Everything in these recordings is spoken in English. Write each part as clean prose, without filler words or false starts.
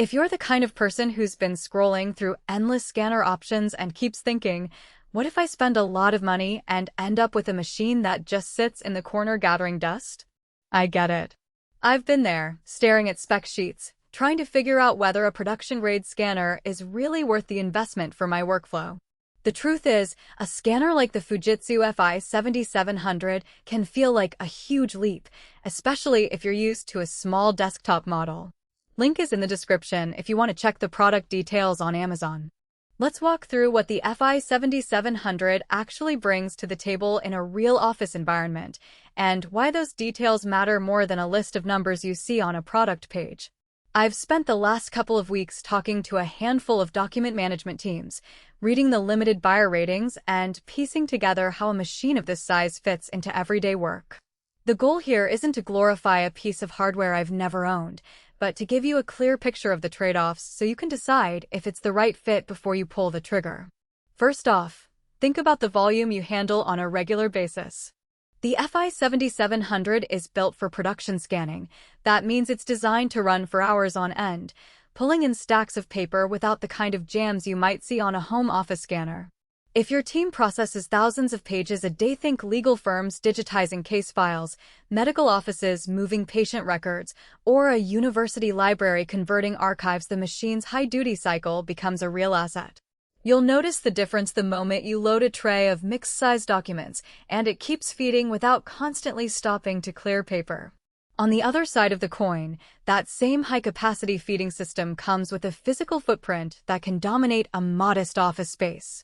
If you're the kind of person who's been scrolling through endless scanner options and keeps thinking, what if I spend a lot of money and end up with a machine that just sits in the corner gathering dust? I get it. I've been there, staring at spec sheets, trying to figure out whether a production-grade scanner is really worth the investment for my workflow. The truth is, a scanner like the Fujitsu FI-7700 can feel like a huge leap, especially if you're used to a small desktop model. Link is in the description if you want to check the product details on Amazon. Let's walk through what the FI-7700 actually brings to the table in a real office environment, and why those details matter more than a list of numbers you see on a product page. I've spent the last couple of weeks talking to a handful of document management teams, reading the limited buyer ratings, and piecing together how a machine of this size fits into everyday work. The goal here isn't to glorify a piece of hardware I've never owned, but to give you a clear picture of the trade-offs so you can decide if it's the right fit before you pull the trigger. First off, think about the volume you handle on a regular basis. The FI-7700 is built for production scanning. That means it's designed to run for hours on end, pulling in stacks of paper without the kind of jams you might see on a home office scanner. If your team processes thousands of pages a day, think legal firms digitizing case files, medical offices moving patient records, or a university library converting archives, the machine's high-duty cycle becomes a real asset. You'll notice the difference the moment you load a tray of mixed-size documents, and it keeps feeding without constantly stopping to clear paper. On the other side of the coin, that same high-capacity feeding system comes with a physical footprint that can dominate a modest office space.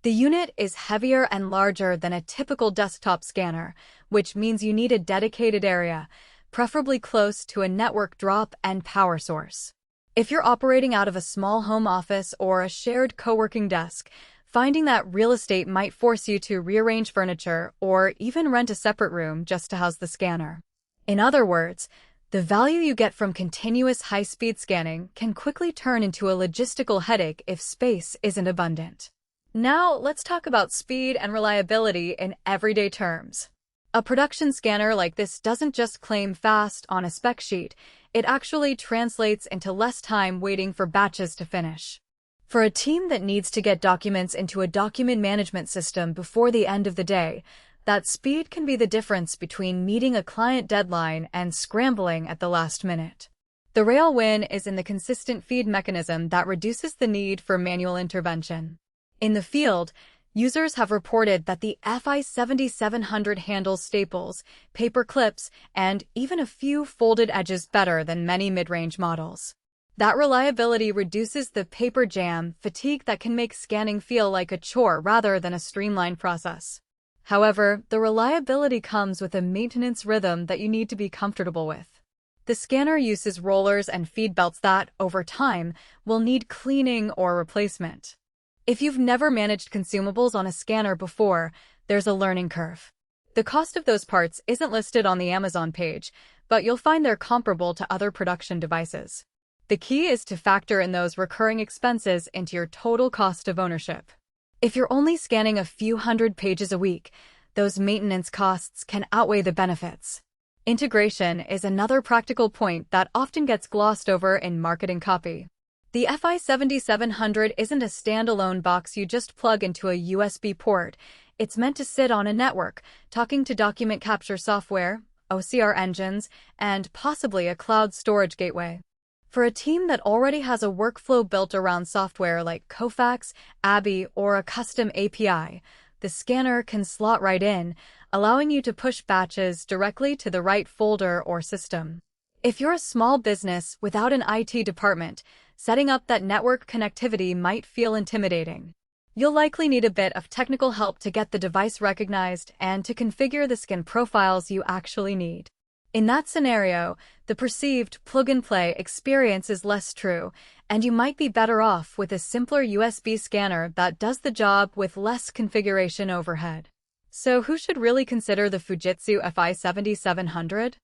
The unit is heavier and larger than a typical desktop scanner, which means you need a dedicated area, preferably close to a network drop and power source. If you're operating out of a small home office or a shared co-working desk, finding that real estate might force you to rearrange furniture or even rent a separate room just to house the scanner. In other words, the value you get from continuous high-speed scanning can quickly turn into a logistical headache if space isn't abundant. Now, let's talk about speed and reliability in everyday terms. A production scanner like this doesn't just claim fast on a spec sheet, it actually translates into less time waiting for batches to finish. For a team that needs to get documents into a document management system before the end of the day, that speed can be the difference between meeting a client deadline and scrambling at the last minute. The real win is in the consistent feed mechanism that reduces the need for manual intervention. In the field, users have reported that the FI-7700 handles staples, paper clips, and even a few folded edges better than many mid-range models. That reliability reduces the paper jam fatigue that can make scanning feel like a chore rather than a streamlined process. However, the reliability comes with a maintenance rhythm that you need to be comfortable with. The scanner uses rollers and feed belts that, over time, will need cleaning or replacement. If you've never managed consumables on a scanner before, there's a learning curve. The cost of those parts isn't listed on the Amazon page, but you'll find they're comparable to other production devices. The key is to factor in those recurring expenses into your total cost of ownership. If you're only scanning a few hundred pages a week, those maintenance costs can outweigh the benefits. Integration is another practical point that often gets glossed over in marketing copy. The FI-7700 isn't a standalone box you just plug into a USB port. It's meant to sit on a network, talking to document capture software, OCR engines, and possibly a cloud storage gateway. For a team that already has a workflow built around software like Kofax, Abby, or a custom API, the scanner can slot right in, allowing you to push batches directly to the right folder or system. If you're a small business without an IT department, setting up that network connectivity might feel intimidating. You'll likely need a bit of technical help to get the device recognized and to configure the scan profiles you actually need. In that scenario, the perceived plug-and-play experience is less true, and you might be better off with a simpler USB scanner that does the job with less configuration overhead. So who should really consider the Fujitsu FI-7700?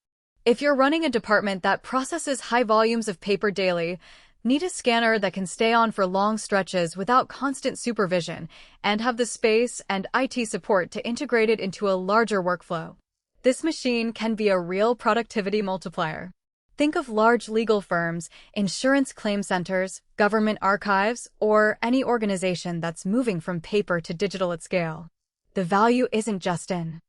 If you're running a department that processes high volumes of paper daily, need a scanner that can stay on for long stretches without constant supervision, and have the space and IT support to integrate it into a larger workflow, this machine can be a real productivity multiplier. Think of large legal firms, insurance claim centers, government archives, or any organization that's moving from paper to digital at scale. The value isn't just in